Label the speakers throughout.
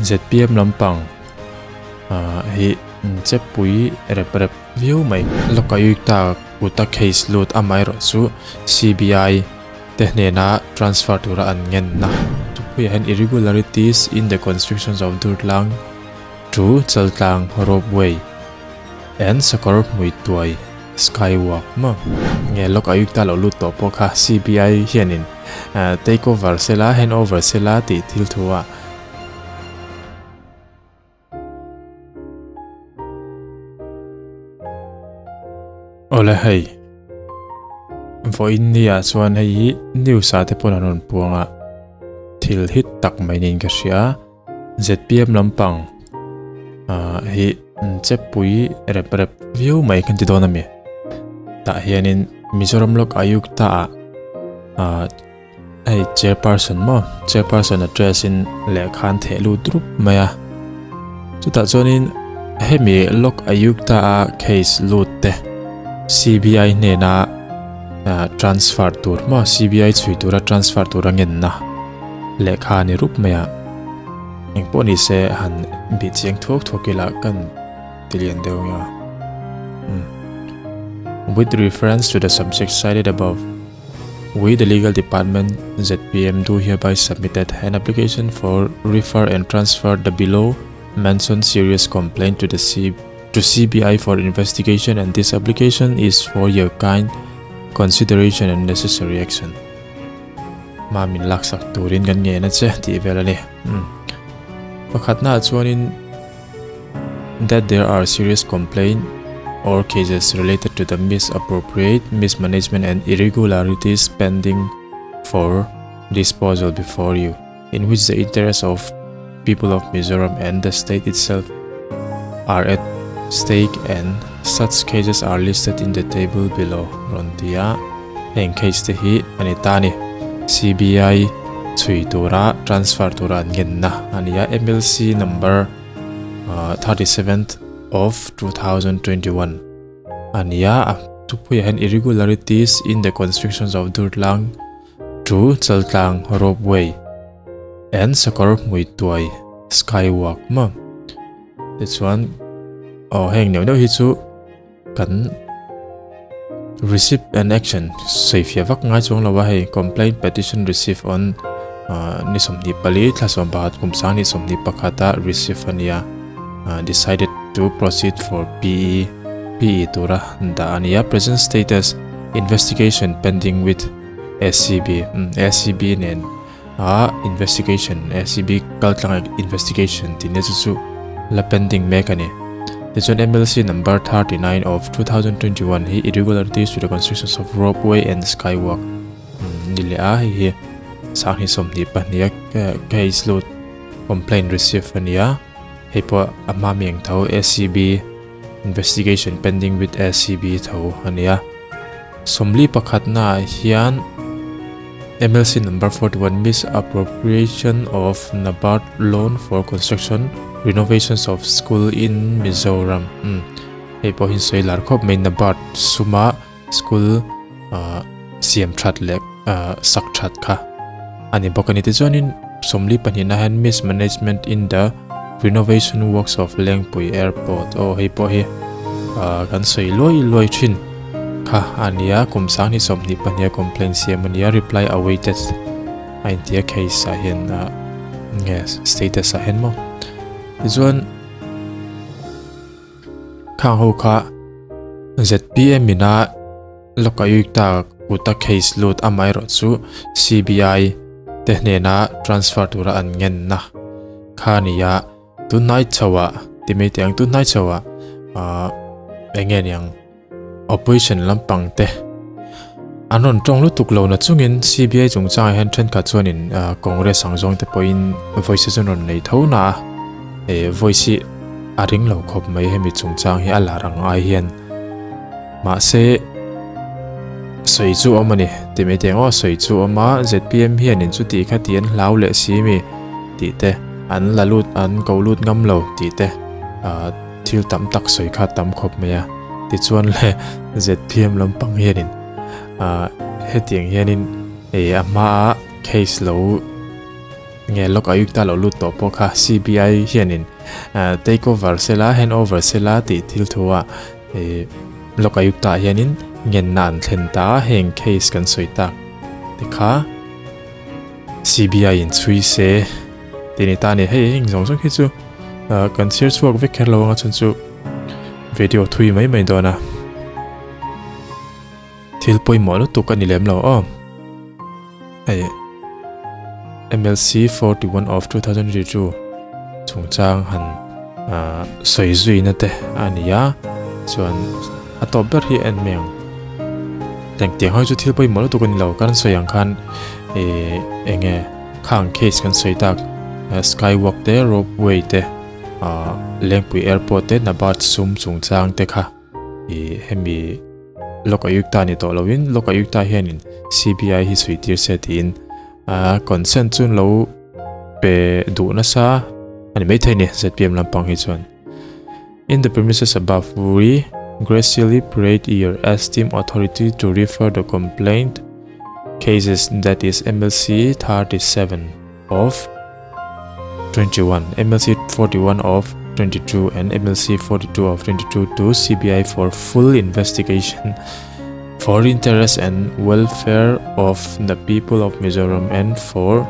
Speaker 1: ZPM lampang hi chepui rep view mai Lokayukta uta case load amai ro chu CBI tehnena transfer tura an ngen na tupui hen irregularities in the constructions of Durtlang through Chaltlang roadway and sakor muituai skywalk ma nge Lokayukta lo lut to po kha CBI hianin takeover sela handover sela ti thil thuwa ole hei voin nia chuan hei news ate pon anon puanga thil hit tak mai nin ka ria ZPM lampang hi chepui rep view mai kan ti dona mi ta hianin Mizoram Lokayukta ai chairperson address in lekhan thelu drup maya chuta chonin hemi Lokayukta case lut te CBI nena transfer tur ma CBI chui tura transfer tura ngen na lekha ni rup maya engponi se han bi cheng thokila kan tilian deunga with reference to the subject cited above, we, the legal department, ZPM, do hereby submitted an application for refer and transfer the below mentioned serious complaint to the CBI for investigation, and this application is for your kind consideration and necessary action. Mamin laksak turin gan nge na che ti velani. Pakhat na chuanin that there are serious complaint or cases related to the misappropriate, mismanagement and irregularities pending for disposal before you, in which the interests of people of Mizoram and the state itself are at stake, and such cases are listed in the table below. Rondia en case te hi anitani CBI chui tura transfer tura ngen na ania MLC number 37th of 2021 ania tupui hen irregularities in the constructions of Durtlang through Chaltlang roadway and sakor muituai skywalk ma this one heng neu hi chu kan receive an action safe vak ngai chong lawa hei complaint petition receive on ni somni pali thlasom bat kumsang ni somni pakhata receive ania decided to proceed for PE tura da ania present status investigation pending with SCB nen investigation SCB kaltlang investigation tinesu la pending mekani this one MLC number 39 of 2021 he irregularities to the constructions of roadway and skywalk nile hi sang hi somni pania case load complaint receive ania hepo amamiang thau SCB investigation pending with SCB thau ania somli pakhat na hian MLC number 41 misappropriation of NABARD loan for construction renovations of school in Mizoram hepo hin soilar khop mai NABARD suma school siam that lek sak that kha ani bokani te jonin somli panina han mismanagement in the renovation works of Lengpui Airport hepo hi kan soi loi thin kha ania kumsang ni somni pania complaint siamania reply awaited aintia case a hen yes status a hen mo izon khang ho kha ZPM mina Lokayukta uta case load amai ro chu CBI tehnena transfer tura an ngen na khania tonight chawa timete ang tonight chawa engen yang operation lampang te anon tong lu tuklo na chungin CBI chungchang hen thren kha chuanin congress sangjong te point voices on nei thona voice aring lo khop mai hemi chungchang hi alarang ai hian ma se soi chu amani timete ngo soi chu ama ZPM hianin chu ti kha tian hlau le si mi ti te an lalut an kolut ngam lo ti te thil tam tak soi kha tam khop maya ti chuan le ZPM lampang hianin hetiang hianin ama case lo nghe Lokayukta lo lut to po kha CBI hianin takeover sela handover sela ti thil thua Lokayukta hianin ngen nan thlenta heng case kan soitak tikha CBI in chui se tini tani hei heng zong hi chu kan share chuak vek kher lo nga chun chu video thui mai dona thil poimo lo tu kan nilem lo MLC 41 of 2022 chungchang han soi zui na te ania chuan atober hi en meng teng tiang hoi chu thil poimo lo tu kan lo kan soyang khan enge khang case kan soitak skywalk te ropeway te lengpui airport te nabat sum chungchang te kha hemi Lokayukta ni to lowin Lokayukta hianin CBI hi suitir setin consent chun lo pe du na sa ani mai thai ni ZPM lampang hi chuan in the premises above we graciously prayed your esteemed authority to refer the complaint cases, that is MLC 37 of 21, MLC 41 of 22 and MLC 42 of 22 to CBI for full investigation for interest and welfare of the people of Mizoram and for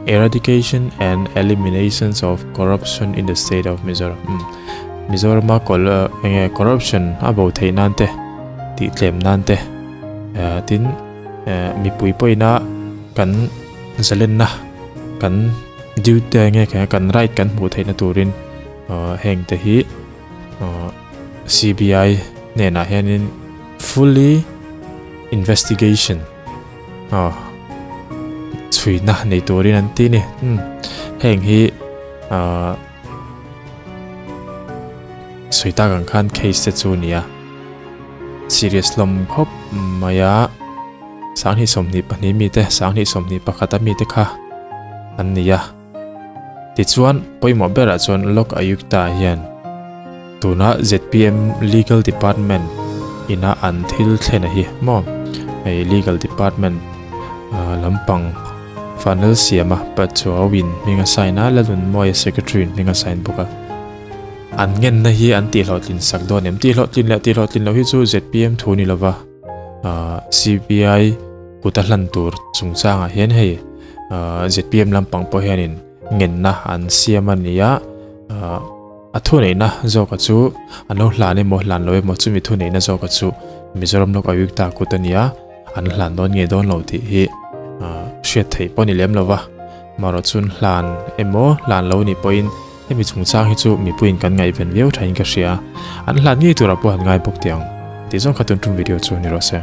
Speaker 1: eradication and eliminations of corruption in the state of Mizoram. Mizoram corruption about thai nante ti tlem nante tin mi pui poi na kan zalen na kan duty nge kan right kan mu thai na turin heng te hi CBI ne na hianin fully investigation chui na nei turin an ti ni heng hi soita kan khan case te chu nia serious lom khop maya sang hi somni pani mi te sang hi somni pakhata mi te kha an nia ti chuan poimo bera chuan Lokayukta hian tuna ZPM legal department ina an thil thlena hi mo ei legal department lampang final siama pachuawin minga saina lalun moi secretary minga sign boka an ngen na hi an ti hlotlin sakdon em ti hlotlin lo hi chu ZPM thuni lova CBI kutahlan tur chungchanga hian hei ZPM lampang po hianin ngen na an siamania athunei na zoka chu anlo hlane mo hlan loe mo chu mi thunei na zoka chu Mizoram Lokayukta kutania an hlan don nge don lo ti hi shet thei poni lem lova maro chun hlan emo hlan lo ni point hemi chungchang hi chu mi puin kan ngai ven veu thain ka ria an hlan ni tura po han ngai bok tiang ti jong khatun tum video chu ni ro se